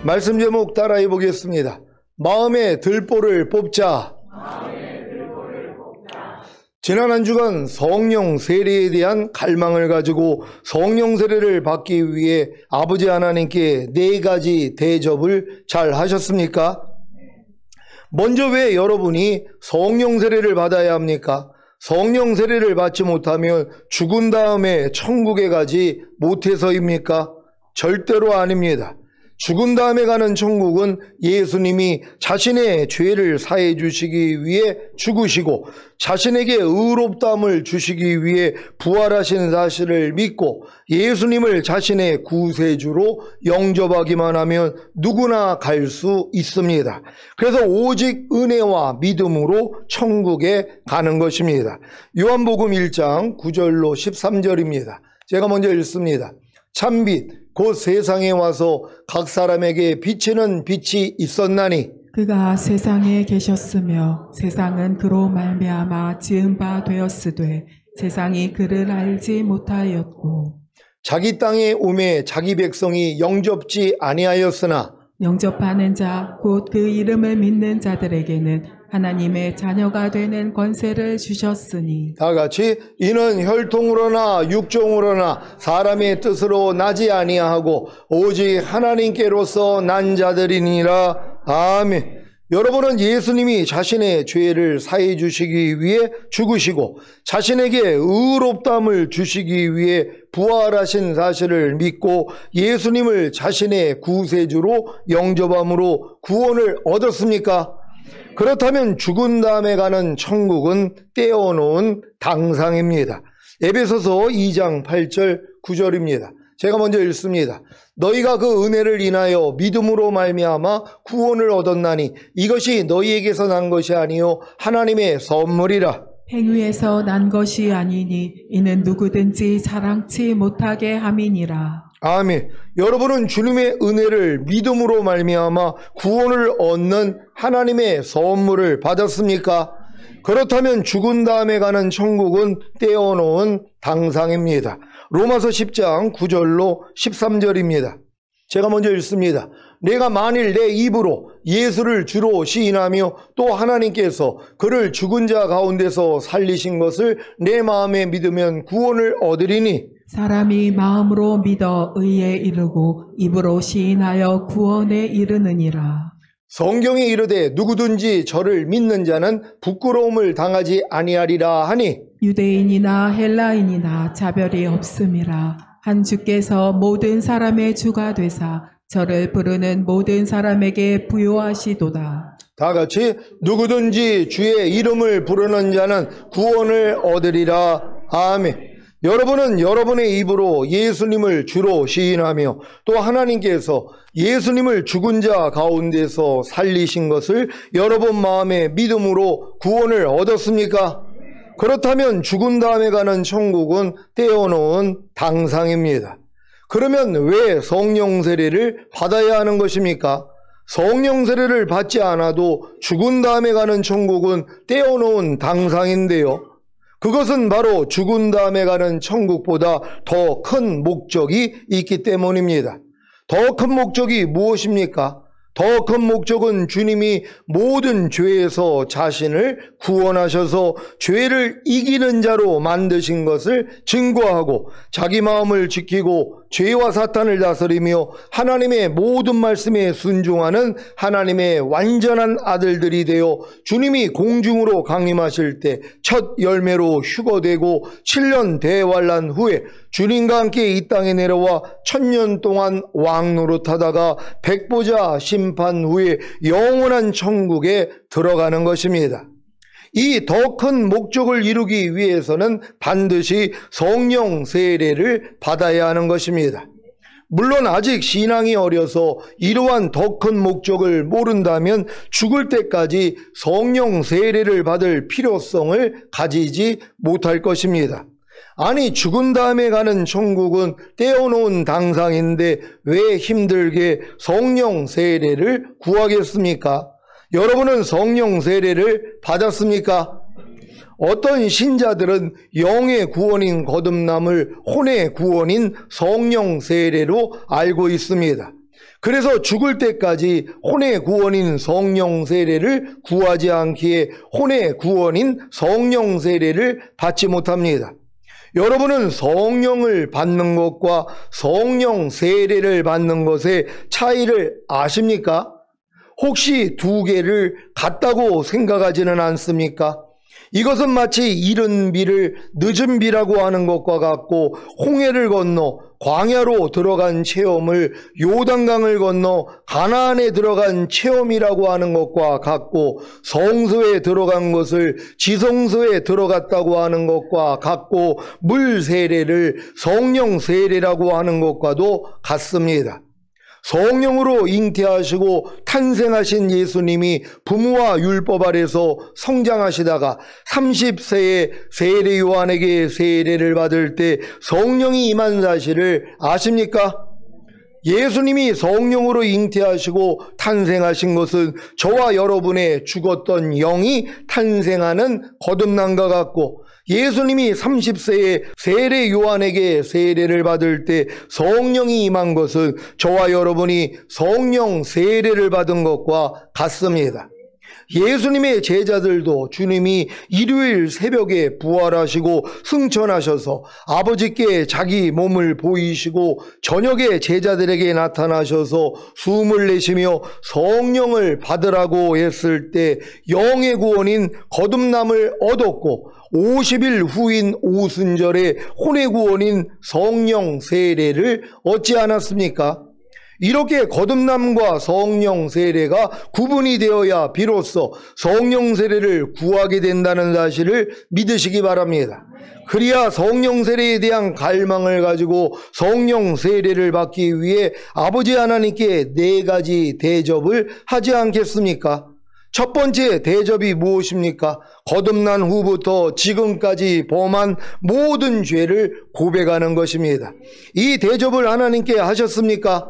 말씀 제목 따라해 보겠습니다. 마음의 들보를 뽑자. 지난 한 주간 성령 세례에 대한 갈망을 가지고 성령 세례를 받기 위해 아버지 하나님께 4가지 대접을 잘 하셨습니까? 먼저 왜 여러분이 성령 세례를 받아야 합니까? 성령 세례를 받지 못하면 죽은 다음에 천국에 가지 못해서입니까? 절대로 아닙니다. 죽은 다음에 가는 천국은 예수님이 자신의 죄를 사해 주시기 위해 죽으시고 자신에게 의롭다함을 주시기 위해 부활하신 사실을 믿고 예수님을 자신의 구세주로 영접하기만 하면 누구나 갈 수 있습니다. 그래서 오직 은혜와 믿음으로 천국에 가는 것입니다. 요한복음 1장 9절로 13절입니다. 제가 먼저 읽습니다. 참빛 곧 세상에 와서 각 사람에게 비치는 빛이 있었나니 그가 세상에 계셨으며 세상은 그로 말미암아 지은 바 되었으되 세상이 그를 알지 못하였고 자기 땅에 오매 자기 백성이 영접지 아니하였으나 영접하는 자 곧 그 이름을 믿는 자들에게는 하나님의 자녀가 되는 권세를 주셨으니 다 같이 이는 혈통으로나 육종으로나 사람의 뜻으로 나지 아니하고 오직 하나님께로서 난 자들이니라. 아멘. 여러분은 예수님이 자신의 죄를 사해 주시기 위해 죽으시고 자신에게 의롭다함을 주시기 위해 부활하신 사실을 믿고 예수님을 자신의 구세주로 영접함으로 구원을 얻었습니까? 그렇다면 죽은 다음에 가는 천국은 떼어놓은 당상입니다. 에베소서 2장 8절 9절입니다. 제가 먼저 읽습니다. 너희가 그 은혜를 인하여 믿음으로 말미암아 구원을 얻었나니 이것이 너희에게서 난 것이 아니요 하나님의 선물이라. 행위에서 난 것이 아니니 이는 누구든지 자랑치 못하게 함이니라. 아멘. 여러분은 주님의 은혜를 믿음으로 말미암아 구원을 얻는 하나님의 선물을 받았습니까? 그렇다면 죽은 다음에 가는 천국은 떼어놓은 당상입니다. 로마서 10장 9절로 13절입니다. 제가 먼저 읽습니다. 내가 만일 내 입으로 예수를 주로 시인하며 또 하나님께서 그를 죽은 자 가운데서 살리신 것을 내 마음에 믿으면 구원을 얻으리니 사람이 마음으로 믿어 의에 이르고 입으로 시인하여 구원에 이르느니라. 성경에 이르되 누구든지 저를 믿는 자는 부끄러움을 당하지 아니하리라 하니 유대인이나 헬라인이나 차별이 없음이라. 한 주께서 모든 사람의 주가 되사 저를 부르는 모든 사람에게 부요하시도다. 다 같이 누구든지 주의 이름을 부르는 자는 구원을 얻으리라. 아멘. 여러분은 여러분의 입으로 예수님을 주로 시인하며 또 하나님께서 예수님을 죽은 자 가운데서 살리신 것을 여러분 마음의 믿음으로 구원을 얻었습니까? 그렇다면 죽은 다음에 가는 천국은 떼어놓은 당상입니다. 그러면 왜 성령 세례를 받아야 하는 것입니까? 성령 세례를 받지 않아도 죽은 다음에 가는 천국은 떼어놓은 당상인데요. 그것은 바로 죽은 다음에 가는 천국보다 더 큰 목적이 있기 때문입니다. 더 큰 목적이 무엇입니까? 더 큰 목적은 주님이 모든 죄에서 자신을 구원하셔서 죄를 이기는 자로 만드신 것을 증거하고 자기 마음을 지키고 죄와 사탄을 다스리며 하나님의 모든 말씀에 순종하는 하나님의 완전한 아들들이 되어 주님이 공중으로 강림하실 때 첫 열매로 휴거되고 7년 대환란 후에 주님과 함께 이 땅에 내려와 1000년 동안 왕노릇하다가 백보자 심판 후에 영원한 천국에 들어가는 것입니다. 이 더 큰 목적을 이루기 위해서는 반드시 성령 세례를 받아야 하는 것입니다. 물론 아직 신앙이 어려서 이러한 더 큰 목적을 모른다면 죽을 때까지 성령 세례를 받을 필요성을 가지지 못할 것입니다. 아니 죽은 다음에 가는 천국은 떼어놓은 당상인데 왜 힘들게 성령 세례를 구하겠습니까? 여러분은 성령 세례를 받았습니까? 어떤 신자들은 영의 구원인 거듭남을 혼의 구원인 성령 세례로 알고 있습니다. 그래서 죽을 때까지 혼의 구원인 성령 세례를 구하지 않기에 혼의 구원인 성령 세례를 받지 못합니다. 여러분은 성령을 받는 것과 성령 세례를 받는 것의 차이를 아십니까? 혹시 두 개를 같다고 생각하지는 않습니까? 이것은 마치 이른 비를 늦은 비라고 하는 것과 같고, 홍해를 건너 광야로 들어간 체험을 요단강을 건너 가나안에 들어간 체험이라고 하는 것과 같고, 성소에 들어간 것을 지성소에 들어갔다고 하는 것과 같고, 물 세례를 성령 세례라고 하는 것과도 같습니다. 성령으로 잉태하시고 탄생하신 예수님이 부모와 율법 아래서 성장하시다가 30세에 세례 요한에게 세례를 받을 때 성령이 임한 사실을 아십니까? 예수님이 성령으로 잉태하시고 탄생하신 것은 저와 여러분의 죽었던 영이 탄생하는 거듭남과 같고, 예수님이 30세에 세례 요한에게 세례를 받을 때 성령이 임한 것은 저와 여러분이 성령 세례를 받은 것과 같습니다. 예수님의 제자들도 주님이 일요일 새벽에 부활하시고 승천하셔서 아버지께 자기 몸을 보이시고 저녁에 제자들에게 나타나셔서 숨을 내쉬며 성령을 받으라고 했을 때 영의 구원인 거듭남을 얻었고, 50일 후인 오순절에 혼의 구원인 성령 세례를 얻지 않았습니까? 이렇게 거듭남과 성령 세례가 구분이 되어야 비로소 성령 세례를 구하게 된다는 사실을 믿으시기 바랍니다. 그래야 성령 세례에 대한 갈망을 가지고 성령 세례를 받기 위해 아버지 하나님께 4가지 대접을 하지 않겠습니까? 첫 번째 대접이 무엇입니까? 거듭난 후부터 지금까지 범한 모든 죄를 고백하는 것입니다. 이 대접을 하나님께 하셨습니까?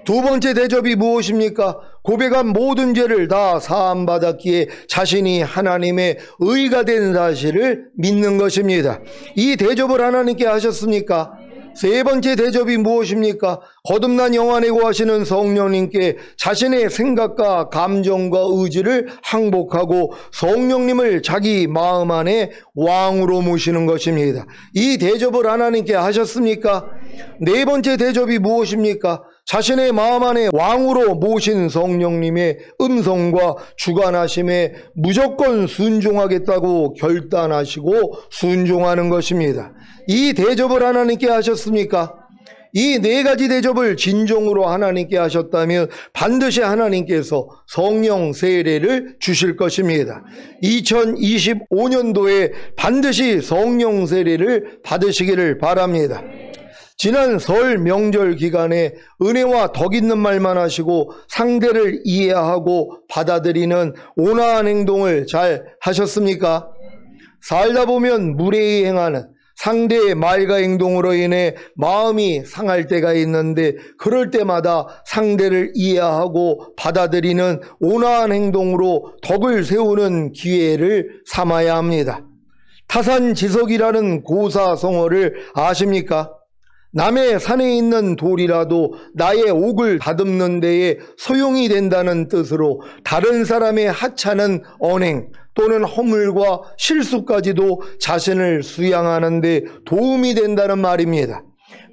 두 번째 대접이 무엇입니까? 고백한 모든 죄를 다 사함받았기에 자신이 하나님의 의가 된 사실을 믿는 것입니다. 이 대접을 하나님께 하셨습니까? 세 번째 대접이 무엇입니까? 거듭난 영 안에 거하시는 성령님께 자신의 생각과 감정과 의지를 항복하고 성령님을 자기 마음 안에 왕으로 모시는 것입니다. 이 대접을 하나님께 하셨습니까? 네 번째 대접이 무엇입니까? 자신의 마음 안에 왕으로 모신 성령님의 음성과 주관하심에 무조건 순종하겠다고 결단하시고 순종하는 것입니다. 이 대접을 하나님께 하셨습니까? 이 4가지 대접을 진정으로 하나님께 하셨다면 반드시 하나님께서 성령 세례를 주실 것입니다. 2025년도에 반드시 성령 세례를 받으시기를 바랍니다. 지난 설 명절 기간에 은혜와 덕 있는 말만 하시고 상대를 이해하고 받아들이는 온화한 행동을 잘 하셨습니까? 살다 보면 무례히 행하는 상대의 말과 행동으로 인해 마음이 상할 때가 있는데, 그럴 때마다 상대를 이해하고 받아들이는 온화한 행동으로 덕을 세우는 기회를 삼아야 합니다. 타산지석이라는 고사성어를 아십니까? 남의 산에 있는 돌이라도 나의 옥을 다듬는 데에 소용이 된다는 뜻으로 다른 사람의 하찮은 언행 또는 허물과 실수까지도 자신을 수양하는 데 도움이 된다는 말입니다.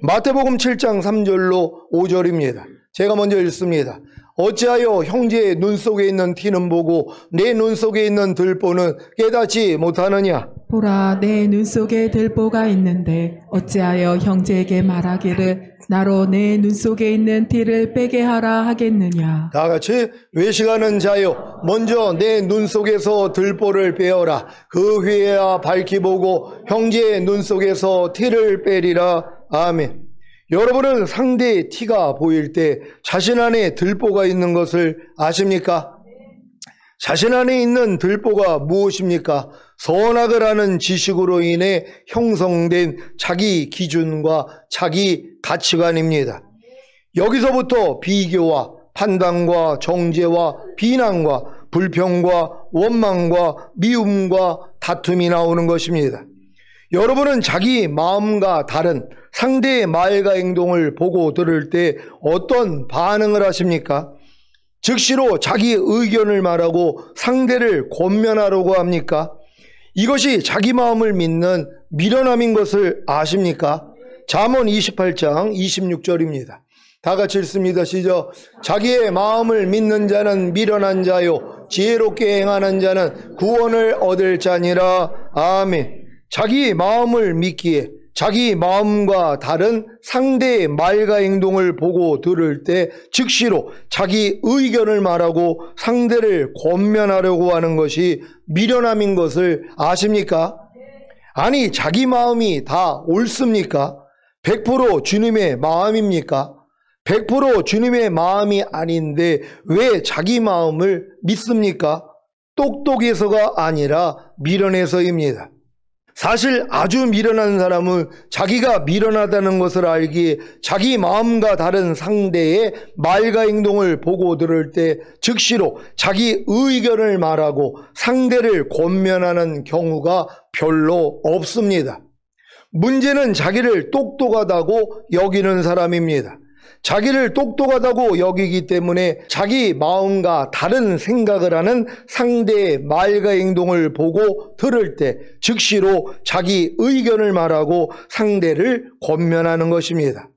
마태복음 7장 3절로 5절입니다. 제가 먼저 읽습니다. 어찌하여 형제의 눈 속에 있는 티는 보고 내 눈 속에 있는 들보는 깨닫지 못하느냐? 보라, 내 눈 속에 들보가 있는데 어찌하여 형제에게 말하기를 나로 내 눈 속에 있는 티를 빼게 하라 하겠느냐? 다 같이 외식하는 자여, 먼저 내 눈 속에서 들보를 빼어라. 그 후에야 밝히 보고 형제의 눈 속에서 티를 빼리라. 아멘. 여러분은 상대의 티가 보일 때 자신 안에 들보가 있는 것을 아십니까? 자신 안에 있는 들보가 무엇입니까? 선악을 하는 지식으로 인해 형성된 자기 기준과 자기 가치관입니다. 여기서부터 비교와 판단과 정죄와 비난과 불평과 원망과 미움과 다툼이 나오는 것입니다. 여러분은 자기 마음과 다른 상대의 말과 행동을 보고 들을 때 어떤 반응을 하십니까? 즉시로 자기 의견을 말하고 상대를 권면하려고 합니까? 이것이 자기 마음을 믿는 미련함인 것을 아십니까? 잠언 28장 26절입니다. 다 같이 읽습니다. 시작. 자기의 마음을 믿는 자는 미련한 자요 지혜롭게 행하는 자는 구원을 얻을 자니라. 아멘. 자기 마음을 믿기에 자기 마음과 다른 상대의 말과 행동을 보고 들을 때 즉시로 자기 의견을 말하고 상대를 권면하려고 하는 것이 미련함인 것을 아십니까? 아니, 자기 마음이 다 옳습니까? 100% 주님의 마음입니까? 100% 주님의 마음이 아닌데 왜 자기 마음을 믿습니까? 똑똑해서가 아니라 미련해서입니다. 사실 아주 미련한 사람은 자기가 미련하다는 것을 알기에 자기 마음과 다른 상대의 말과 행동을 보고 들을 때 즉시로 자기 의견을 말하고 상대를 권면하는 경우가 별로 없습니다. 문제는 자기를 똑똑하다고 여기는 사람입니다. 자기를 똑똑하다고 여기기 때문에 자기 마음과 다른 생각을 하는 상대의 말과 행동을 보고 들을 때 즉시로 자기 의견을 말하고 상대를 권면하는 것입니다.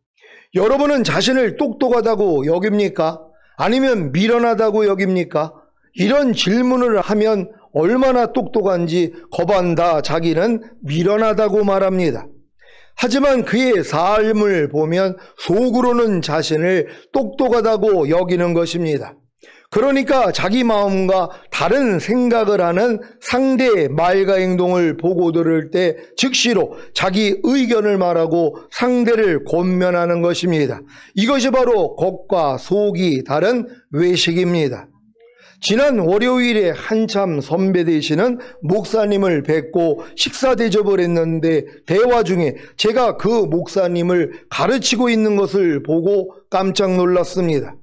여러분은 자신을 똑똑하다고 여깁니까? 아니면 미련하다고 여깁니까? 이런 질문을 하면 얼마나 똑똑한지 거반다 자기는 미련하다고 말합니다. 하지만 그의 삶을 보면 속으로는 자신을 똑똑하다고 여기는 것입니다. 그러니까 자기 마음과 다른 생각을 하는 상대의 말과 행동을 보고 들을 때 즉시로 자기 의견을 말하고 상대를 권면하는 것입니다. 이것이 바로 겉과 속이 다른 외식입니다. 지난 월요일에 한참 선배 되시는 목사님을 뵙고 식사 대접을 했는데 대화 중에 제가 그 목사님을 가르치고 있는 것을 보고 깜짝 놀랐습니다.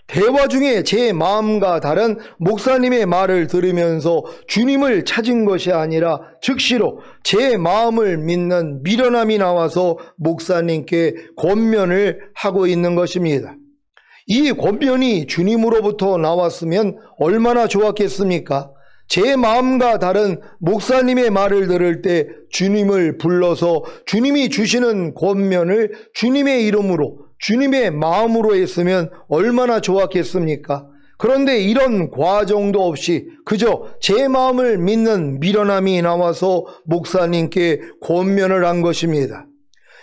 대화 중에 제 마음과 다른 목사님의 말을 들으면서 주님을 찾은 것이 아니라 즉시로 제 마음을 믿는 미련함이 나와서 목사님께 권면을 하고 있는 것입니다. 이 권면이 주님으로부터 나왔으면 얼마나 좋았겠습니까? 제 마음과 다른 목사님의 말을 들을 때 주님을 불러서 주님이 주시는 권면을 주님의 이름으로 주님의 마음으로 했으면 얼마나 좋았겠습니까? 그런데 이런 과정도 없이 그저 제 마음을 믿는 미련함이 나와서 목사님께 권면을 한 것입니다.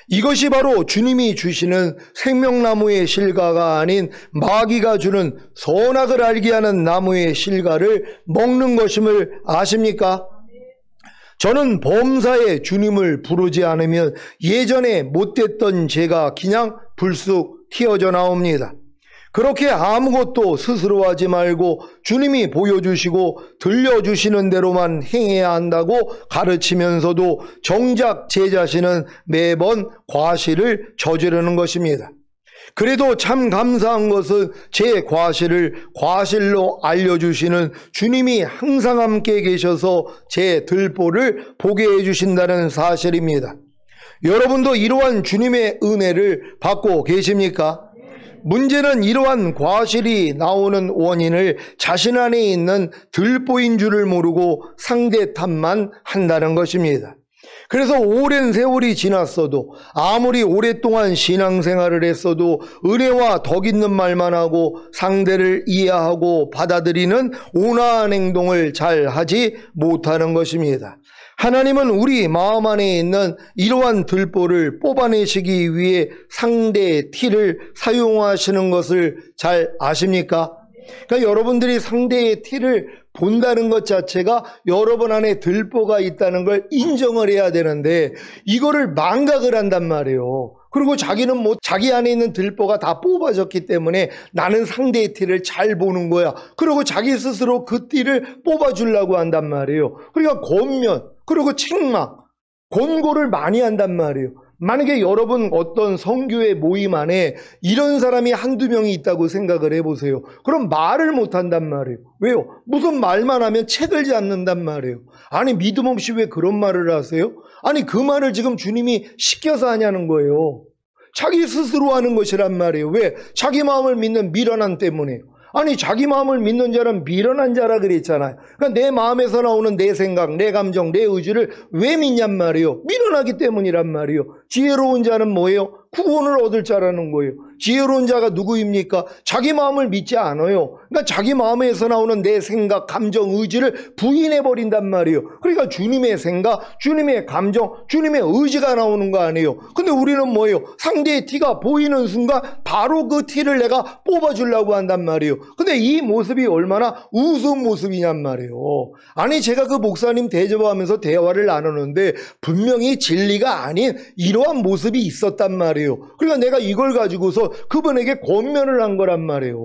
이것이 바로 주님이 주시는 생명나무의 실과가 아닌 마귀가 주는 선악을 알게 하는 나무의 실과를 먹는 것임을 아십니까? 저는 범사에 주님을 부르지 않으면 예전에 못됐던 죄가 그냥 불쑥 튀어져 나옵니다. 그렇게 아무것도 스스로 하지 말고 주님이 보여주시고 들려주시는 대로만 행해야 한다고 가르치면서도 정작 제 자신은 매번 과실을 저지르는 것입니다. 그래도 참 감사한 것은 제 과실을 과실로 알려주시는 주님이 항상 함께 계셔서 제 들보를 보게 해주신다는 사실입니다. 여러분도 이러한 주님의 은혜를 받고 계십니까? 문제는 이러한 과실이 나오는 원인을 자신 안에 있는 들보인 줄을 모르고 상대 탓만 한다는 것입니다. 그래서 오랜 세월이 지났어도 아무리 오랫동안 신앙생활을 했어도 은혜와 덕 있는 말만 하고 상대를 이해하고 받아들이는 온화한 행동을 잘 하지 못하는 것입니다. 하나님은 우리 마음 안에 있는 이러한 들보를 뽑아내시기 위해 상대의 티를 사용하시는 것을 잘 아십니까? 그러니까 여러분들이 상대의 티를 본다는 것 자체가 여러분 안에 들보가 있다는 걸 인정을 해야 되는데 이거를 망각을 한단 말이에요. 그리고 자기는 뭐 자기 안에 있는 들보가 다 뽑아졌기 때문에 나는 상대의 티를 잘 보는 거야. 그리고 자기 스스로 그 티를 뽑아주려고 한단 말이에요. 그러니까 권면 그리고 책망, 권고를 많이 한단 말이에요. 만약에 여러분 어떤 성교회 모임 안에 이런 사람이 한두 명이 있다고 생각을 해보세요. 그럼 말을 못한단 말이에요. 왜요? 무슨 말만 하면 책을 잡는단 말이에요. 아니 믿음 없이 왜 그런 말을 하세요? 아니 그 말을 지금 주님이 시켜서 하냐는 거예요. 자기 스스로 하는 것이란 말이에요. 왜? 자기 마음을 믿는 미련함 때문에. 아니 자기 마음을 믿는 자는 미련한 자라 그랬잖아요. 그러니까 내 마음에서 나오는 내 생각, 내 감정, 내 의지를 왜 믿냔 말이에요. 미련하기 때문이란 말이에요. 지혜로운 자는 뭐예요? 구원을 얻을 자라는 거예요. 지혜로운 자가 누구입니까? 자기 마음을 믿지 않아요. 그러니까 자기 마음에서 나오는 내 생각, 감정, 의지를 부인해버린단 말이에요. 그러니까 주님의 생각, 주님의 감정, 주님의 의지가 나오는 거 아니에요. 근데 우리는 뭐예요? 상대의 티가 보이는 순간 바로 그 티를 내가 뽑아주려고 한단 말이에요. 근데 이 모습이 얼마나 우스운 모습이냔 말이에요. 아니 제가 그 목사님 대접하면서 대화를 나누는데 분명히 진리가 아닌 이러한 모습이 있었단 말이에요. 그러니까 내가 이걸 가지고서 그분에게 권면을 한 거란 말이에요.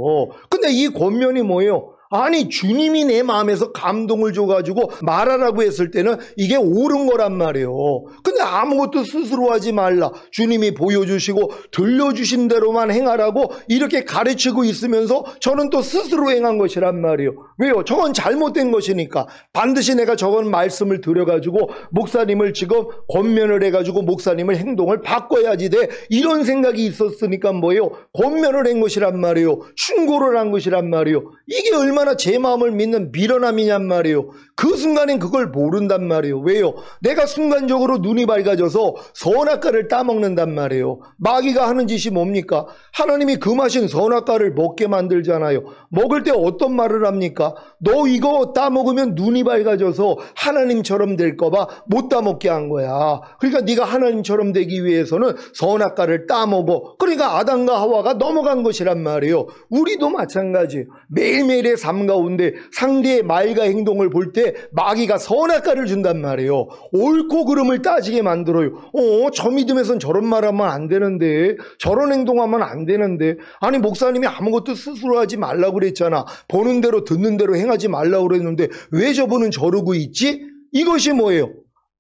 근데 이 권면이 뭐예요? 아니 주님이 내 마음에서 감동을 줘가지고 말하라고 했을 때는 이게 옳은 거란 말이에요. 근데 아무것도 스스로 하지 말라. 주님이 보여주시고 들려주신 대로만 행하라고 이렇게 가르치고 있으면서 저는 또 스스로 행한 것이란 말이에요. 왜요? 저건 잘못된 것이니까. 반드시 내가 저건 말씀을 드려가지고 목사님을 지금 권면을 해가지고 목사님의 행동을 바꿔야지 돼. 이런 생각이 있었으니까 뭐예요? 권면을 한 것이란 말이에요. 충고를 한 것이란 말이에요. 이게 얼마나 제 마음을 믿는 미련함이냔 말이에요. 그 순간엔 그걸 모른단 말이에요. 왜요? 내가 순간적으로 눈이 밝아져서 선악과를 따먹는단 말이에요. 마귀가 하는 짓이 뭡니까? 하나님이 금하신 선악과를 먹게 만들잖아요. 먹을 때 어떤 말을 합니까? 너 이거 따먹으면 눈이 밝아져서 하나님처럼 될까 봐 못 따먹게 한 거야. 그러니까 네가 하나님처럼 되기 위해서는 선악과를 따먹어. 그러니까 아담과 하와가 넘어간 것이란 말이에요. 우리도 마찬가지예요. 매일매일의 삶 가운데 상대의 말과 행동을 볼 때 마귀가 선악과를 준단 말이에요. 옳고 그름을 따지게 만들어요. 저 믿음에선 저런 말하면 안 되는데, 저런 행동하면 안 되는데. 아니 목사님이 아무것도 스스로 하지 말라고 그랬잖아. 보는 대로 듣는 대로 행하지 말라고 그랬는데 왜 저분은 저러고 있지? 이것이 뭐예요?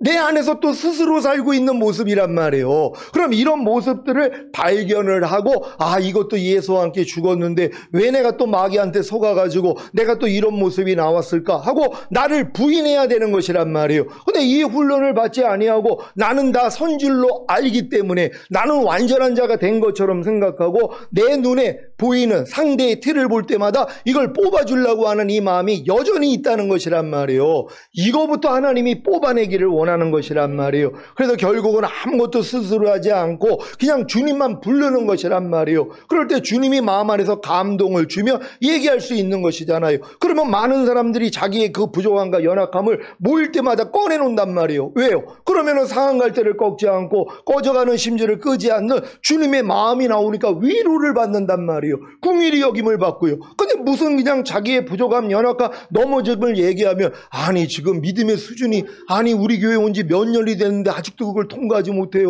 내 안에서 또 스스로 살고 있는 모습이란 말이에요. 그럼 이런 모습들을 발견을 하고 이것도 예수와 함께 죽었는데 왜 내가 또 마귀한테 속아가지고 내가 또 이런 모습이 나왔을까 하고 나를 부인해야 되는 것이란 말이에요. 근데 이 훈련을 받지 아니하고 나는 다 선줄로 알기 때문에 나는 완전한 자가 된 것처럼 생각하고 내 눈에 보이는 상대의 티를 볼 때마다 이걸 뽑아주려고 하는 이 마음이 여전히 있다는 것이란 말이에요. 이거부터 하나님이 뽑아내기를 원하는 것이란 말이에요. 그래서 결국은 아무것도 스스로 하지 않고 그냥 주님만 부르는 것이란 말이에요. 그럴 때 주님이 마음 안에서 감동을 주며 얘기할 수 있는 것이잖아요. 그러면 많은 사람들이 자기의 그 부족함과 연약함을 모일 때마다 꺼내놓는단 말이에요. 왜요? 그러면 상한 갈대를 꺾지 않고 꺼져가는 심지를 끄지 않는 주님의 마음이 나오니까 위로를 받는단 말이에요. 궁일이 여김을 받고요. 근데 무슨 그냥 자기의 부족함, 연약함, 넘어짐을 얘기하면 아니 지금 믿음의 수준이 아니 우리 교회 온 지 몇 년이 됐는데 아직도 그걸 통과하지 못해요.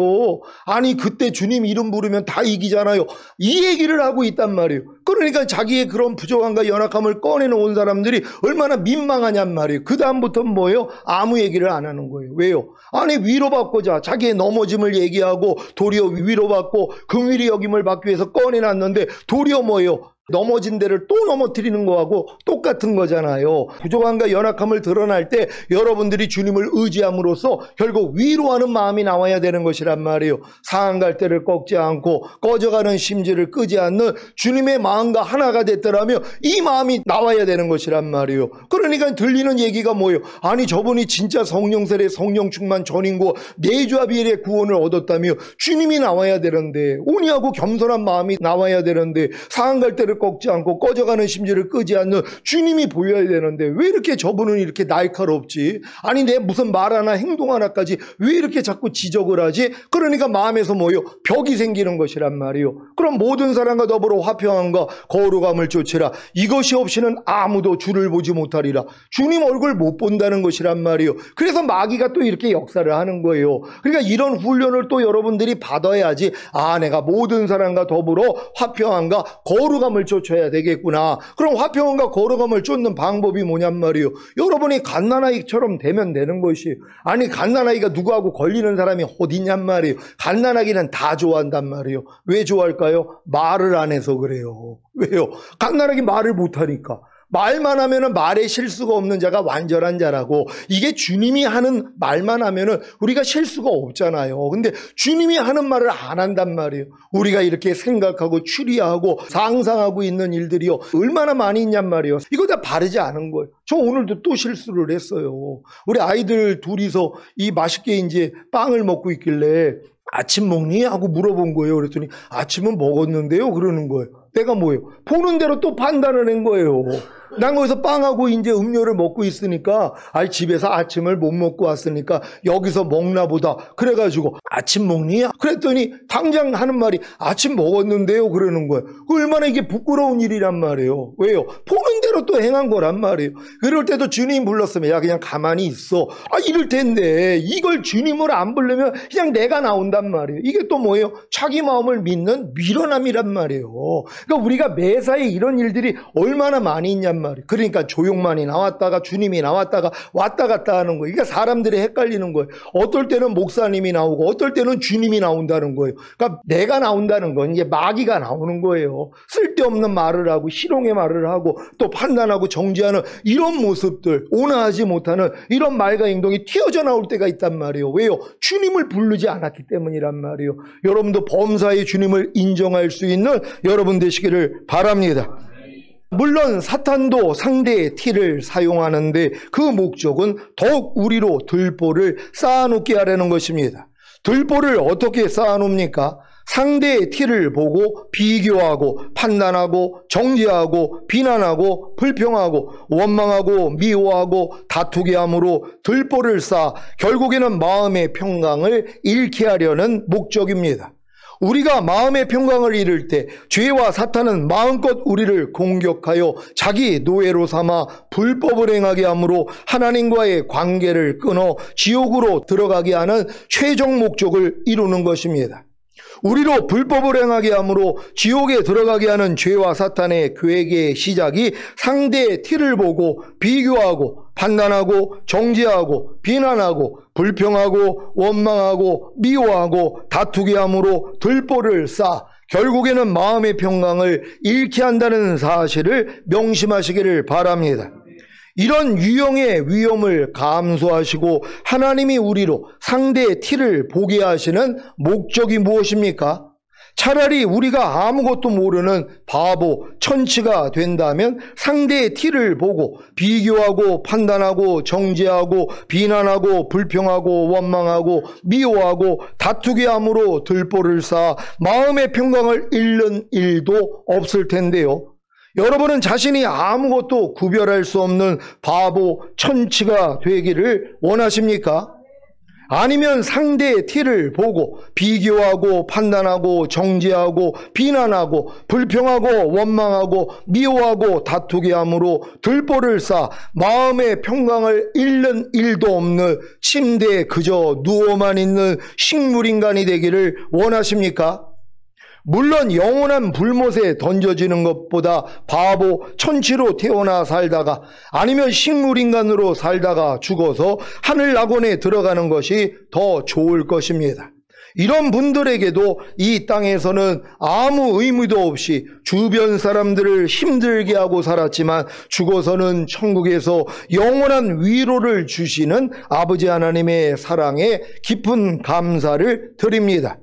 아니 그때 주님 이름 부르면 다 이기잖아요. 이 얘기를 하고 있단 말이에요. 그러니까 자기의 그런 부족함과 연약함을 꺼내놓은 사람들이 얼마나 민망하냔 말이에요. 그 다음부터는 뭐예요? 아무 얘기를 안 하는 거예요. 왜요? 아니 위로받고자 자기의 넘어짐을 얘기하고 도리어 위로받고 긍휼히 여김을 받기 위해서 꺼내놨는데 도리어 뭐예요? 넘어진 데를 또 넘어뜨리는 거하고 똑같은 거잖아요. 부족함과 연약함을 드러날 때 여러분들이 주님을 의지함으로써 결국 위로하는 마음이 나와야 되는 것이란 말이에요. 상한 갈대를 꺾지 않고 꺼져가는 심지를 끄지 않는 주님의 마음과 하나가 됐더라면 이 마음이 나와야 되는 것이란 말이에요. 그러니까 들리는 얘기가 뭐예요? 아니 저분이 진짜 성령 세례 성령 충만 전인고 내주합일의 구원을 얻었다며 주님이 나와야 되는데 온유하고 겸손한 마음이 나와야 되는데 상한 갈대를 꺾지 않고 꺼져가는 심지를 끄지 않는 주님이 보여야 되는데 왜 이렇게 저분은 이렇게 날카롭지? 아니 내 무슨 말 하나 행동 하나까지 왜 이렇게 자꾸 지적을 하지? 그러니까 마음에서 뭐요? 벽이 생기는 것이란 말이요. 그럼 모든 사람과 더불어 화평함과 거룩함을 쫓으라. 이것이 없이는 아무도 주를 보지 못하리라. 주님 얼굴 못 본다는 것이란 말이요. 그래서 마귀가 또 이렇게 역사를 하는 거예요. 그러니까 이런 훈련을 또 여러분들이 받아야지 내가 모든 사람과 더불어 화평함과 거룩함을 쫓아야 되겠구나. 그럼 화평원과 거룩함을 쫓는 방법이 뭐냔 말이에요. 여러분이 갓난아기처럼 되면 되는 것이에요. 아니 갓난아기가 누구하고 걸리는 사람이 어디냔 말이에요. 갓난아기는 다 좋아한단 말이에요. 왜 좋아할까요? 말을 안 해서 그래요. 왜요? 갓난아기 말을 못하니까. 말만 하면은 말에 실수가 없는 자가 완전한 자라고. 이게 주님이 하는 말만 하면은 우리가 실수가 없잖아요. 근데 주님이 하는 말을 안 한단 말이에요. 우리가 이렇게 생각하고 추리하고 상상하고 있는 일들이요 얼마나 많이 있냔 말이에요. 이거 다 바르지 않은 거예요. 저 오늘도 또 실수를 했어요. 우리 아이들 둘이서 이 맛있게 이제 빵을 먹고 있길래 아침 먹니? 하고 물어본 거예요. 그랬더니 아침은 먹었는데요. 그러는 거예요. 내가 뭐예요? 보는 대로 또 판단을 한 거예요. 난 거기서 빵하고 이제 음료를 먹고 있으니까 집에서 아침을 못 먹고 왔으니까 여기서 먹나 보다. 그래가지고 아침 먹니? 그랬더니 당장 하는 말이 아침 먹었는데요. 그러는 거예요. 얼마나 이게 부끄러운 일이란 말이에요. 왜요? 보는 대로 또 행한 거란 말이에요. 그럴 때도 주님 불렀으면 야 그냥 가만히 있어. 이럴 텐데 이걸 주님을 안 부르면 그냥 내가 나온단 말이에요. 이게 또 뭐예요? 자기 마음을 믿는 미련함이란 말이에요. 그러니까 우리가 매사에 이런 일들이 얼마나 많이 있냔 말이에요. 그러니까 조용만이 나왔다가 주님이 나왔다가 왔다 갔다 하는 거예요. 그러니까 사람들이 헷갈리는 거예요. 어떨 때는 목사님이 나오고 어떨 때는 주님이 나온다는 거예요. 그러니까 내가 나온다는 건 이제 마귀가 나오는 거예요. 쓸데없는 말을 하고 희롱의 말을 하고 또 판단하고 정죄하는 이런 모습들, 온화하지 못하는 이런 말과 행동이 튀어져 나올 때가 있단 말이에요. 왜요? 주님을 부르지 않았기 때문이란 말이에요. 여러분도 범사의 주님을 인정할 수 있는 여러분 되시기를 바랍니다. 물론 사탄도 상대의 티를 사용하는데 그 목적은 더욱 우리로 들보를 쌓아놓게 하려는 것입니다. 들보를 어떻게 쌓아놓습니까? 상대의 티를 보고 비교하고 판단하고 정죄하고 비난하고 불평하고 원망하고 미워하고 다투게 함으로 들보를 쌓아 결국에는 마음의 평강을 잃게 하려는 목적입니다. 우리가 마음의 평강을 잃을 때 죄와 사탄은 마음껏 우리를 공격하여 자기 노예로 삼아 불법을 행하게 함으로 하나님과의 관계를 끊어 지옥으로 들어가게 하는 최종 목적을 이루는 것입니다. 우리로 불법을 행하게 함으로 지옥에 들어가게 하는 죄와 사탄의 계획의 시작이 상대의 티를 보고 비교하고 판단하고 정죄하고 비난하고 불평하고 원망하고 미워하고 다투게 함으로 들보를 쌓아 결국에는 마음의 평강을 잃게 한다는 사실을 명심하시기를 바랍니다. 이런 유형의 위험을 감수하시고 하나님이 우리로 상대의 티를 보게 하시는 목적이 무엇입니까? 차라리 우리가 아무것도 모르는 바보, 천치가 된다면 상대의 티를 보고 비교하고 판단하고 정죄하고 비난하고 불평하고 원망하고 미워하고 다투게 함으로 들보를 쌓아 마음의 평강을 잃는 일도 없을 텐데요. 여러분은 자신이 아무것도 구별할 수 없는 바보, 천치가 되기를 원하십니까? 아니면 상대의 티를 보고 비교하고 판단하고 정죄하고 비난하고 불평하고 원망하고 미워하고 다투게 함으로 들보를 쌓아 마음의 평강을 잃는 일도 없는 침대에 그저 누워만 있는 식물인간이 되기를 원하십니까? 물론 영원한 불못에 던져지는 것보다 바보, 천치로 태어나 살다가 아니면 식물인간으로 살다가 죽어서 하늘 낙원에 들어가는 것이 더 좋을 것입니다. 이런 분들에게도 이 땅에서는 아무 의무도 없이 주변 사람들을 힘들게 하고 살았지만 죽어서는 천국에서 영원한 위로를 주시는 아버지 하나님의 사랑에 깊은 감사를 드립니다.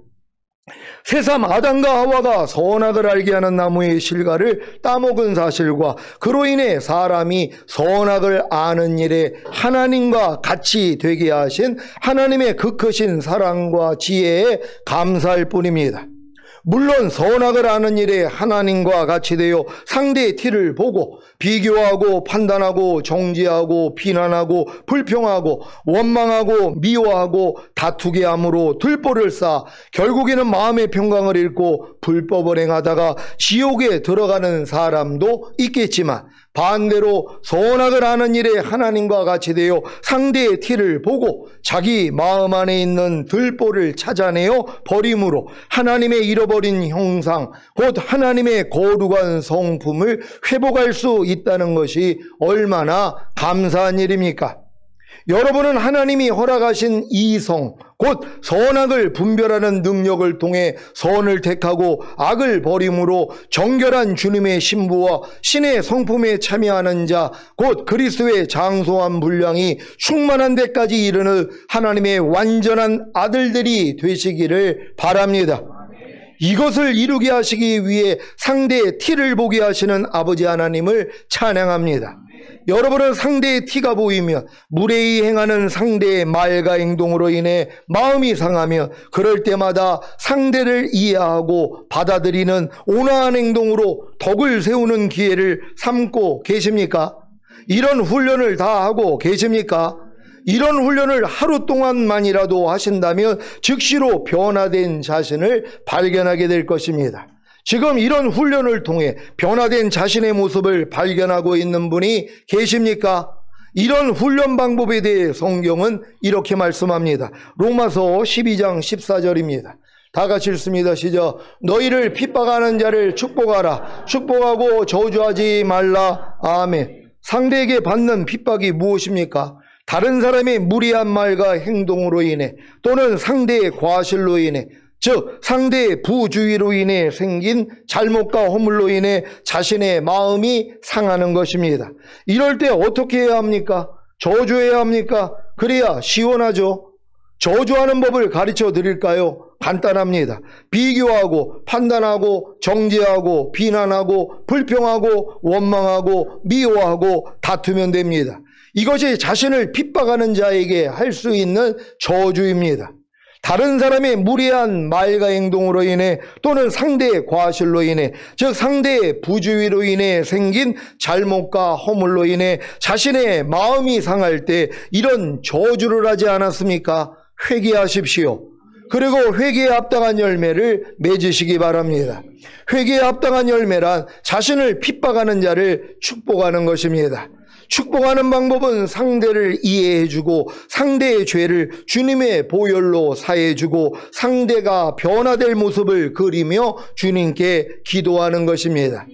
새삼 아담과 하와가 선악을 알게 하는 나무의 실과를 따먹은 사실과 그로 인해 사람이 선악을 아는 일에 하나님과 같이 되게 하신 하나님의 그 크신 사랑과 지혜에 감사할 뿐입니다. 물론 선악을 아는 일에 하나님과 같이 되어 상대의 티를 보고 비교하고 판단하고 정죄하고 비난하고 불평하고 원망하고 미워하고 다투게 함으로 들보를 쌓아 결국에는 마음의 평강을 잃고 불법을 행하다가 지옥에 들어가는 사람도 있겠지만 반대로 선악을 하는 일에 하나님과 같이 되어 상대의 티를 보고 자기 마음 안에 있는 들보를 찾아내어 버림으로 하나님의 잃어버린 형상, 곧 하나님의 거룩한 성품을 회복할 수 있다는 것이 얼마나 감사한 일입니까? 여러분은 하나님이 허락하신 이성, 곧 선악을 분별하는 능력을 통해 선을 택하고 악을 버림으로 정결한 주님의 신부와 신의 성품에 참여하는 자, 곧 그리스도의 장소한 분량이 충만한 데까지 이르는 하나님의 완전한 아들들이 되시기를 바랍니다. 이것을 이루게 하시기 위해 상대의 티를 보게 하시는 아버지 하나님을 찬양합니다. 여러분은 상대의 티가 보이면 무례히 행하는 상대의 말과 행동으로 인해 마음이 상하며 그럴 때마다 상대를 이해하고 받아들이는 온화한 행동으로 덕을 세우는 기회를 삼고 계십니까? 이런 훈련을 다 하고 계십니까? 이런 훈련을 하루 동안만이라도 하신다면 즉시로 변화된 자신을 발견하게 될 것입니다. 지금 이런 훈련을 통해 변화된 자신의 모습을 발견하고 있는 분이 계십니까? 이런 훈련 방법에 대해 성경은 이렇게 말씀합니다. 로마서 12장 14절입니다. 다 같이 읽습니다. 시작. 너희를 핍박하는 자를 축복하라. 축복하고 저주하지 말라. 아멘. 상대에게 받는 핍박이 무엇입니까? 다른 사람의 무리한 말과 행동으로 인해 또는 상대의 과실로 인해, 즉 상대의 부주의로 인해 생긴 잘못과 허물로 인해 자신의 마음이 상하는 것입니다. 이럴 때 어떻게 해야 합니까? 저주해야 합니까? 그래야 시원하죠. 저주하는 법을 가르쳐 드릴까요? 간단합니다. 비교하고 판단하고 정죄하고 비난하고 불평하고 원망하고 미워하고 다투면 됩니다. 이것이 자신을 핍박하는 자에게 할 수 있는 저주입니다. 다른 사람의 무례한 말과 행동으로 인해 또는 상대의 과실로 인해, 즉 상대의 부주의로 인해 생긴 잘못과 허물로 인해 자신의 마음이 상할 때 이런 저주를 하지 않았습니까? 회개하십시오. 그리고 회개에 합당한 열매를 맺으시기 바랍니다. 회개에 합당한 열매란 자신을 핍박하는 자를 축복하는 것입니다. 축복하는 방법은 상대를 이해해주고 상대의 죄를 주님의 보혈로 사해주고 상대가 변화될 모습을 그리며 주님께 기도하는 것입니다.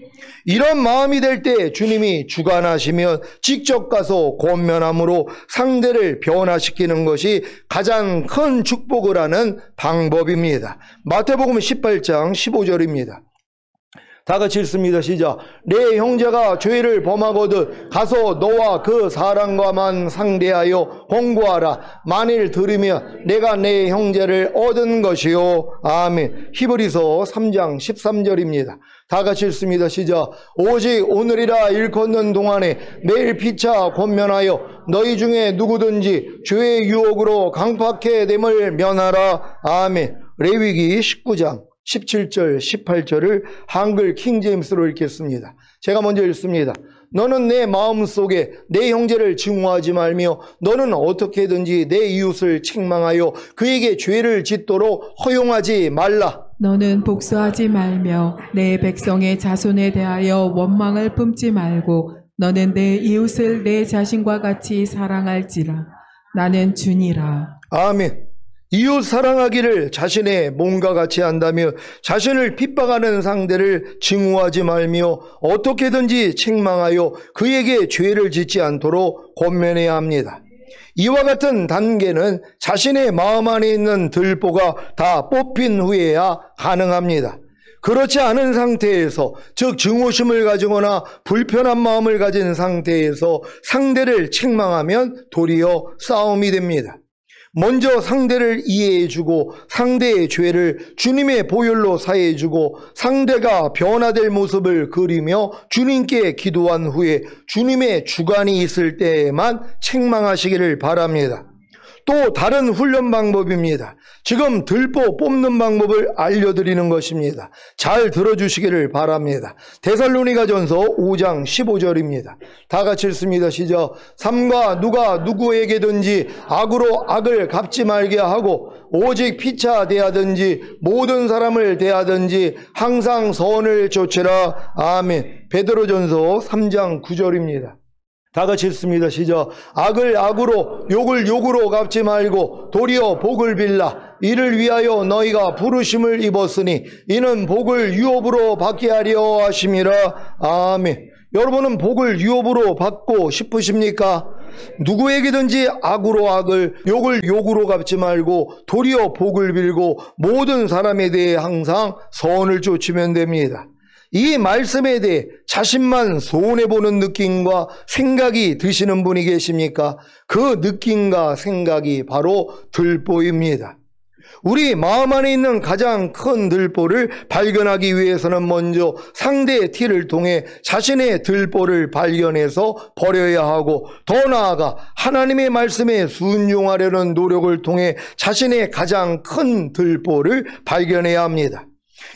이런 마음이 될 때 주님이 주관하시면 직접 가서 권면함으로 상대를 변화시키는 것이 가장 큰 축복을 하는 방법입니다. 마태복음 18장 15절입니다. 다 같이 읽습니다. 시작. 내 형제가 죄를 범하거든 가서 너와 그 사람과만 상대하여 공고하라. 만일 들으면 내가 내 형제를 얻은 것이요. 아멘. 히브리서 3장 13절입니다. 다 같이 읽습니다. 시작. 오직 오늘이라 일컫는 동안에 매일 피차 권면하여 너희 중에 누구든지 죄의 유혹으로 강팍해 됨을 면하라. 아멘. 레위기 19장 17절, 18절을 한글 킹제임스로 읽겠습니다. 제가 먼저 읽습니다. 너는 내 마음속에 내 형제를 증오하지 말며 너는 어떻게든지 내 이웃을 책망하여 그에게 죄를 짓도록 허용하지 말라. 너는 복수하지 말며 내 백성의 자손에 대하여 원망을 품지 말고 너는 내 이웃을 내 자신과 같이 사랑할지라. 나는 주니라. 아멘. 이웃 사랑하기를 자신의 몸과 같이 한다며 자신을 핍박하는 상대를 증오하지 말며 어떻게든지 책망하여 그에게 죄를 짓지 않도록 권면해야 합니다. 이와 같은 단계는 자신의 마음 안에 있는 들보가 다 뽑힌 후에야 가능합니다. 그렇지 않은 상태에서, 즉 증오심을 가지거나 불편한 마음을 가진 상태에서 상대를 책망하면 도리어 싸움이 됩니다. 먼저 상대를 이해해주고 상대의 죄를 주님의 보혈로 사해주고 상대가 변화될 모습을 그리며 주님께 기도한 후에 주님의 주관이 있을 때에만 책망하시기를 바랍니다. 또 다른 훈련 방법입니다. 지금 들보 뽑는 방법을 알려드리는 것입니다. 잘 들어주시기를 바랍니다. 데살로니가전서 5장 15절입니다. 다 같이 읽습니다. 시작. 삼가 누가 누구에게든지 악으로 악을 갚지 말게 하고 오직 피차 대하든지 모든 사람을 대하든지 항상 선을 좇으라. 아멘. 베드로전서 3장 9절입니다. 다 같이 읽습니다. 시작. 악을 악으로 욕을 욕으로 갚지 말고 도리어 복을 빌라. 이를 위하여 너희가 부르심을 입었으니 이는 복을 유업으로 받게 하려 하심이라. 아멘. 여러분은 복을 유업으로 받고 싶으십니까? 누구에게든지 악으로 악을 욕을 욕으로 갚지 말고 도리어 복을 빌고 모든 사람에 대해 항상 선을 좇으면 됩니다. 이 말씀에 대해 자신만 손해보는 느낌과 생각이 드시는 분이 계십니까? 그 느낌과 생각이 바로 들보입니다. 우리 마음 안에 있는 가장 큰 들보를 발견하기 위해서는 먼저 상대의 티를 통해 자신의 들보를 발견해서 버려야 하고, 더 나아가 하나님의 말씀에 순종하려는 노력을 통해 자신의 가장 큰 들보를 발견해야 합니다.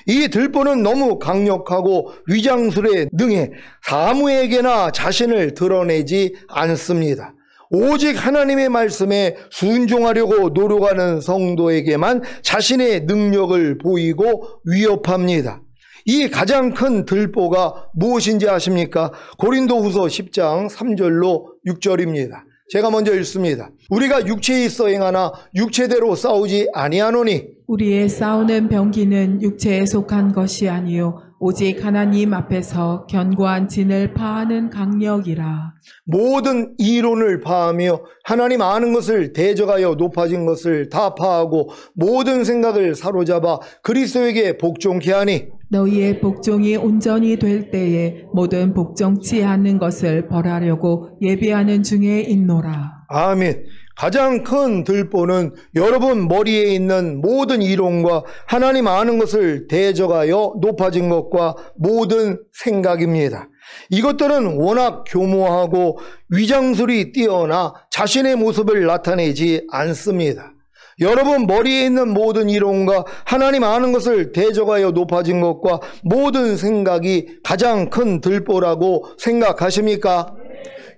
이 들보는 너무 강력하고 위장술에 능해 아무에게나 자신을 드러내지 않습니다. 오직 하나님의 말씀에 순종하려고 노력하는 성도에게만 자신의 능력을 보이고 위협합니다. 이 가장 큰 들보가 무엇인지 아십니까? 고린도후서 10장 3절로 6절입니다. 제가 먼저 읽습니다. 우리가 육체에 있어 행하나 육체대로 싸우지 아니하노니 우리의 싸우는 병기는 육체에 속한 것이 아니요 오직 하나님 앞에서 견고한 진을 파하는 강력이라. 모든 이론을 파하며 하나님 아는 것을 대적하여 높아진 것을 다 파하고 모든 생각을 사로잡아 그리스도에게 복종케 하니 너희의 복종이 온전히 될 때에 모든 복종치 않는 것을 벌하려고 예비하는 중에 있노라. 아멘. 가장 큰 들보는 여러분 머리에 있는 모든 이론과 하나님 아는 것을 대적하여 높아진 것과 모든 생각입니다. 이것들은 워낙 교모하고 위장술이 뛰어나 자신의 모습을 나타내지 않습니다. 여러분 머리에 있는 모든 이론과 하나님 아는 것을 대적하여 높아진 것과 모든 생각이 가장 큰 들보라고 생각하십니까?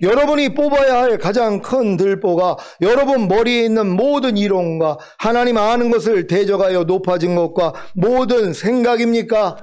여러분이 뽑아야 할 가장 큰 들보가 여러분 머리에 있는 모든 이론과 하나님 아는 것을 대적하여 높아진 것과 모든 생각입니까?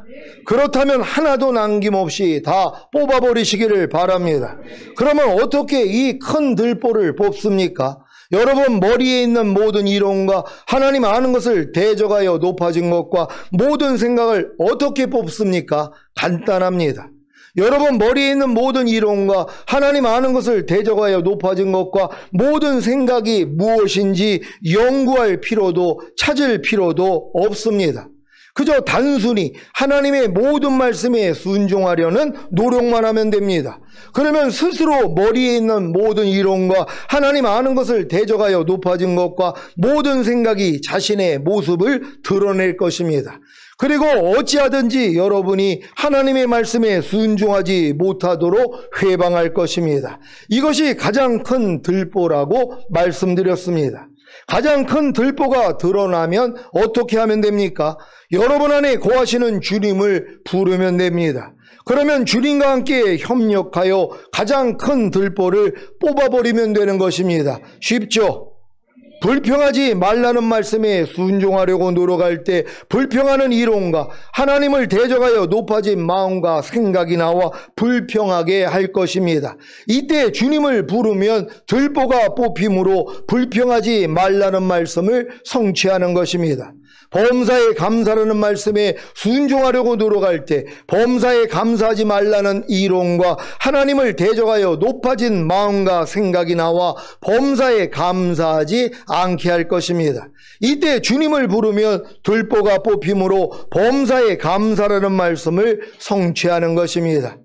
그렇다면 하나도 남김없이 다 뽑아버리시기를 바랍니다. 그러면 어떻게 이 큰 들보를 뽑습니까? 여러분 머리에 있는 모든 이론과 하나님 아는 것을 대적하여 높아진 것과 모든 생각을 어떻게 뽑습니까? 간단합니다. 여러분 머리에 있는 모든 이론과 하나님 아는 것을 대적하여 높아진 것과 모든 생각이 무엇인지 연구할 필요도 찾을 필요도 없습니다. 그저 단순히 하나님의 모든 말씀에 순종하려는 노력만 하면 됩니다. 그러면 스스로 머리에 있는 모든 이론과 하나님 아는 것을 대적하여 높아진 것과 모든 생각이 자신의 모습을 드러낼 것입니다. 그리고 어찌하든지 여러분이 하나님의 말씀에 순종하지 못하도록 회방할 것입니다. 이것이 가장 큰 들보라고 말씀드렸습니다. 가장 큰 들보가 드러나면 어떻게 하면 됩니까? 여러분 안에 거하시는 주님을 부르면 됩니다. 그러면 주님과 함께 협력하여 가장 큰 들보를 뽑아버리면 되는 것입니다. 쉽죠? 불평하지 말라는 말씀에 순종하려고 노력할 때 불평하는 이론과 하나님을 대적하여 높아진 마음과 생각이 나와 불평하게 할 것입니다. 이때 주님을 부르면 들보가 뽑힘으로 불평하지 말라는 말씀을 성취하는 것입니다. 범사에 감사라는 말씀에 순종하려고 노력할 때 범사에 감사하지 말라는 이론과 하나님을 대적하여 높아진 마음과 생각이 나와 범사에 감사하지 않게 할 것입니다. 이때 주님을 부르면 들보가 뽑힘으로 범사에 감사라는 말씀을 성취하는 것입니다.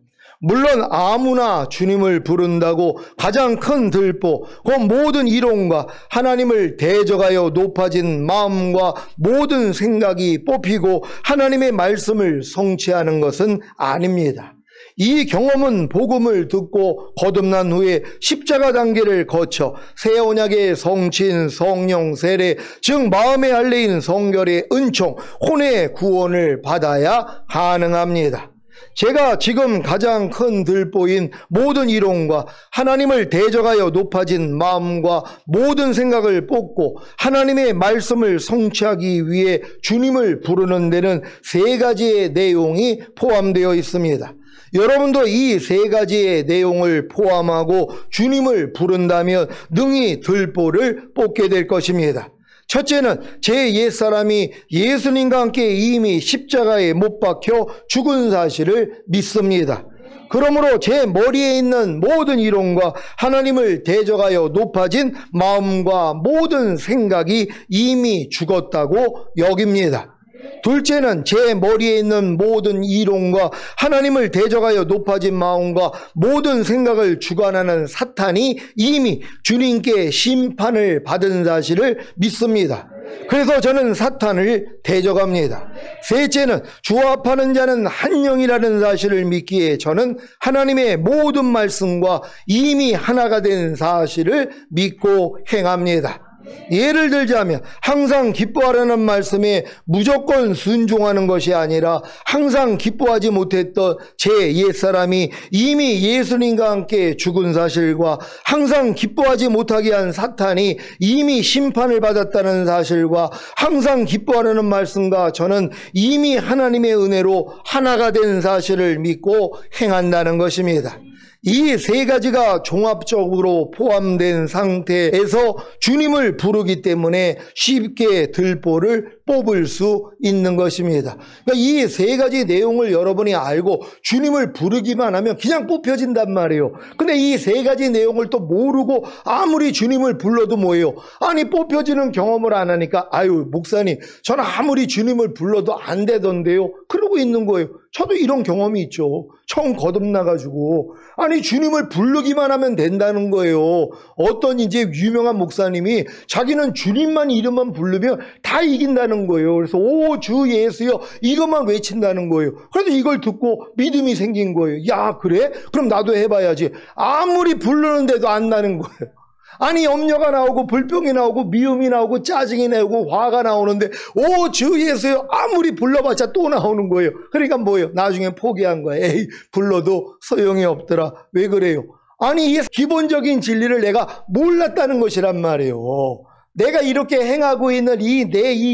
물론 아무나 주님을 부른다고 가장 큰 들보, 그 모든 이론과 하나님을 대적하여 높아진 마음과 모든 생각이 뽑히고 하나님의 말씀을 성취하는 것은 아닙니다. 이 경험은 복음을 듣고 거듭난 후에 십자가 단계를 거쳐 새 언약의 성친, 성령, 세례, 즉 마음의 할례인 성결의 은총, 혼의 구원을 받아야 가능합니다. 제가 지금 가장 큰 들보인 모든 이론과 하나님을 대적하여 높아진 마음과 모든 생각을 뽑고 하나님의 말씀을 성취하기 위해 주님을 부르는 데는 세 가지의 내용이 포함되어 있습니다. 여러분도 이 세 가지의 내용을 포함하고 주님을 부른다면 능히 들보를 뽑게 될 것입니다. 첫째는 제 옛사람이 예수님과 함께 이미 십자가에 못 박혀 죽은 사실을 믿습니다. 그러므로 제 머리에 있는 모든 이론과 하나님을 대적하여 높아진 마음과 모든 생각이 이미 죽었다고 여깁니다. 둘째는 제 머리에 있는 모든 이론과 하나님을 대적하여 높아진 마음과 모든 생각을 주관하는 사탄이 이미 주님께 심판을 받은 사실을 믿습니다. 그래서 저는 사탄을 대적합니다. 셋째는 주합하는 자는 한 영이라는 사실을 믿기에 저는 하나님의 모든 말씀과 이미 하나가 된 사실을 믿고 행합니다. 예를 들자면 항상 기뻐하라는 말씀에 무조건 순종하는 것이 아니라 항상 기뻐하지 못했던 제 옛사람이 이미 예수님과 함께 죽은 사실과 항상 기뻐하지 못하게 한 사탄이 이미 심판을 받았다는 사실과 항상 기뻐하라는 말씀과 저는 이미 하나님의 은혜로 하나가 된 사실을 믿고 행한다는 것입니다. 이 세 가지가 종합적으로 포함된 상태에서 주님을 부르기 때문에 쉽게 들보를 뽑을 수 있는 것입니다. 그러니까 이 세 가지 내용을 여러분이 알고 주님을 부르기만 하면 그냥 뽑혀진단 말이에요. 근데 이 세 가지 내용을 또 모르고 아무리 주님을 불러도 뭐예요? 아니 뽑혀지는 경험을 안 하니까 아유 목사님 저는 아무리 주님을 불러도 안 되던데요. 그러고 있는 거예요. 저도 이런 경험이 있죠. 처음 거듭나가지고 아니 주님을 부르기만 하면 된다는 거예요. 어떤 이제 유명한 목사님이 자기는 주님만 이름만 부르면 다 이긴다는 거예요. 그래서 오 주 예수여 이것만 외친다는 거예요. 그래서 이걸 듣고 믿음이 생긴 거예요. 야 그래? 그럼 나도 해봐야지. 아무리 부르는데도 안 나는 거예요. 아니 염려가 나오고 불평이 나오고 미움이 나오고 짜증이 나오고 화가 나오는데 오 주 예수여 아무리 불러봤자 또 나오는 거예요. 그러니까 뭐예요? 나중에 포기한 거예요. 에이 불러도 소용이 없더라. 왜 그래요? 아니 이 기본적인 진리를 내가 몰랐다는 것이란 말이에요. 내가 이렇게 행하고 있는 이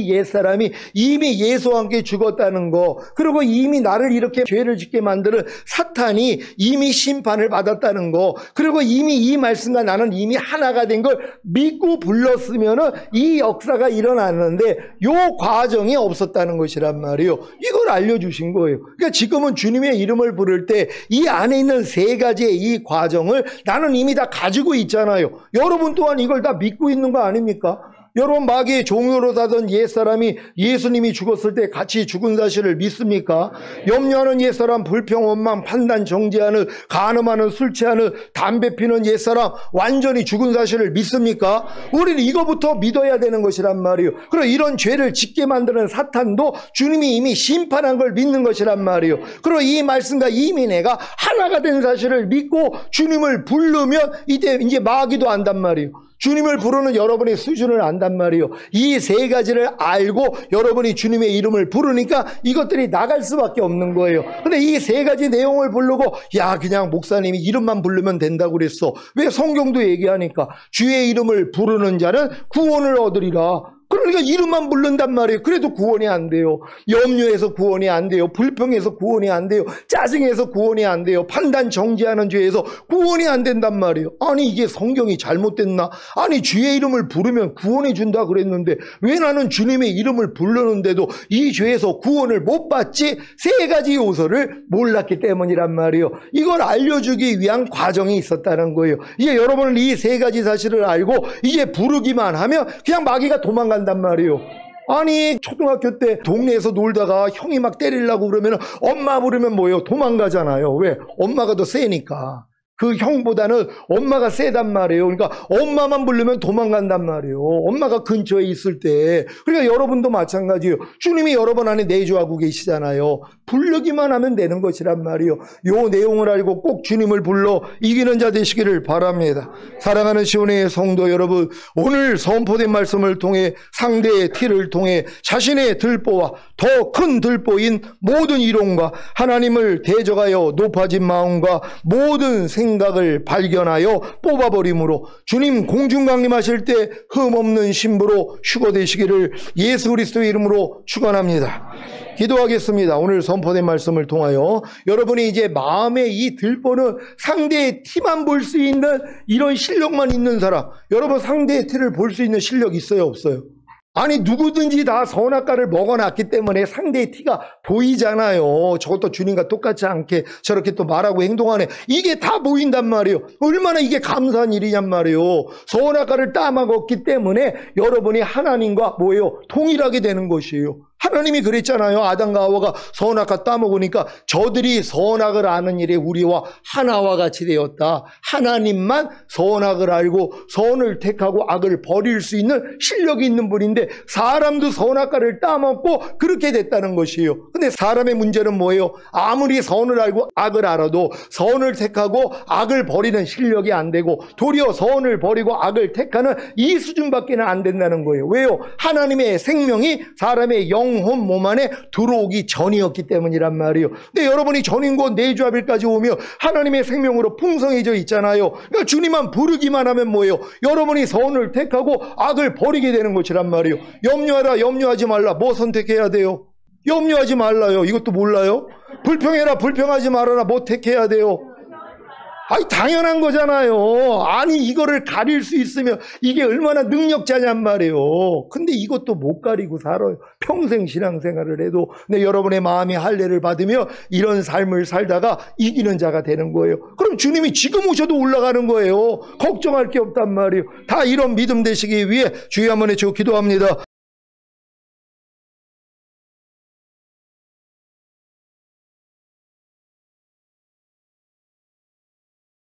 옛사람이 이미 예수와 함께 죽었다는 거, 그리고 이미 나를 이렇게 죄를 짓게 만드는 사탄이 이미 심판을 받았다는 거, 그리고 이미 이 말씀과 나는 이미 하나가 된 걸 믿고 불렀으면은 이 역사가 일어났는데 요 과정이 없었다는 것이란 말이에요. 이걸 알려주신 거예요. 그러니까 지금은 주님의 이름을 부를 때 이 안에 있는 세 가지의 이 과정을 나는 이미 다 가지고 있잖아요. 여러분 또한 이걸 다 믿고 있는 거 아닙니까? 여러분 마귀의 종으로 사던 옛사람이 예수님이 죽었을 때 같이 죽은 사실을 믿습니까? 염려하는 옛사람, 불평, 원망, 판단, 정죄하는, 간음하는, 술 취하는, 담배 피는 옛사람 완전히 죽은 사실을 믿습니까? 우리는 이거부터 믿어야 되는 것이란 말이에요. 그리고 이런 죄를 짓게 만드는 사탄도 주님이 이미 심판한 걸 믿는 것이란 말이에요. 그리고 이 말씀과 이미 내가 하나가 된 사실을 믿고 주님을 부르면 이제 마귀도 안단 말이에요. 주님을 부르는 여러분의 수준을 안단 말이에요. 이 세 가지를 알고 여러분이 주님의 이름을 부르니까 이것들이 나갈 수밖에 없는 거예요. 근데 이 세 가지 내용을 부르고 야 그냥 목사님이 이름만 부르면 된다고 그랬어. 왜 성경도 얘기하니까 주의 이름을 부르는 자는 구원을 얻으리라. 그러니까 이름만 부른단 말이에요. 그래도 구원이 안 돼요. 염려해서 구원이 안 돼요. 불평해서 구원이 안 돼요. 짜증해서 구원이 안 돼요. 판단 정죄하는 죄에서 구원이 안 된단 말이에요. 아니 이게 성경이 잘못됐나? 아니 주의 이름을 부르면 구원해 준다 그랬는데 왜 나는 주님의 이름을 부르는데도 이 죄에서 구원을 못 받지? 세 가지 요소를 몰랐기 때문이란 말이에요. 이걸 알려주기 위한 과정이 있었다는 거예요. 이제 여러분은 이 세 가지 사실을 알고 이제 부르기만 하면 그냥 마귀가 도망간단 말이에요. 아니 초등학교 때 동네에서 놀다가 형이 막 때리려고 그러면 엄마 부르면 뭐예요? 도망가잖아요. 왜? 엄마가 더 세니까. 그 형보다는 엄마가 세단 말이에요. 그러니까 엄마만 부르면 도망간단 말이에요. 엄마가 근처에 있을 때. 그러니까 여러분도 마찬가지예요. 주님이 여러 번 안에 내주하고 계시잖아요. 부르기만 하면 되는 것이란 말이에요. 요 내용을 알고 꼭 주님을 불러 이기는 자 되시기를 바랍니다. 사랑하는 시온의 성도 여러분, 오늘 선포된 말씀을 통해 상대의 티를 통해 자신의 들보와 더 큰 들보인 모든 이론과 하나님을 대적하여 높아진 마음과 모든 생각을 발견하여 뽑아버림으로 주님 공중 강림하실 때 흠없는 신부로 휴거되시기를 예수 그리스도의 이름으로 축원합니다. 기도하겠습니다. 오늘 선포된 말씀을 통하여 여러분이 이제 마음의 이 들보는 상대의 티만 볼 수 있는 이런 실력만 있는 사람, 여러분 상대의 티를 볼 수 있는 실력 있어요, 없어요? 아니 누구든지 다 선악과를 먹어놨기 때문에 상대의 티가 보이잖아요. 저것도 주님과 똑같지 않게 저렇게 또 말하고 행동하네. 이게 다 보인단 말이에요. 얼마나 이게 감사한 일이냔 말이에요. 선악과를 따먹었기 때문에 여러분이 하나님과 뭐예요? 통일하게 되는 것이에요. 하나님이 그랬잖아요. 아담과 하와가 선악과 따먹으니까 저들이 선악을 아는 일에 우리와 하나와 같이 되었다. 하나님만 선악을 알고 선을 택하고 악을 버릴 수 있는 실력이 있는 분인데 사람도 선악과를 따먹고 그렇게 됐다는 것이에요. 근데 사람의 문제는 뭐예요? 아무리 선을 알고 악을 알아도 선을 택하고 악을 버리는 실력이 안 되고 도리어 선을 버리고 악을 택하는 이 수준밖에 안 된다는 거예요. 왜요? 하나님의 생명이 사람의 영혼 몸 안에 들어오기 전이었기 때문이란 말이에요. 근데 여러분이 전인고 내주합일까지 오며 하나님의 생명으로 풍성해져 있잖아요. 그러니까 주님만 부르기만 하면 뭐예요? 여러분이 선을 택하고 악을 버리게 되는 것이란 말이에요. 염려하라, 염려하지 말라. 뭐 선택해야 돼요? 염려하지 말라요. 이것도 몰라요? 불평해라, 불평하지 말아라. 뭐 택해야 돼요? 아니 당연한 거잖아요. 아니 이거를 가릴 수 있으면 이게 얼마나 능력자냔 말이에요. 근데 이것도 못 가리고 살아요. 평생 신앙생활을 해도. 근데 여러분의 마음이 할례를 받으며 이런 삶을 살다가 이기는 자가 되는 거예요. 그럼 주님이 지금 오셔도 올라가는 거예요. 걱정할 게 없단 말이에요. 다 이런 믿음 되시기 위해 주여 한번 해주고 기도합니다.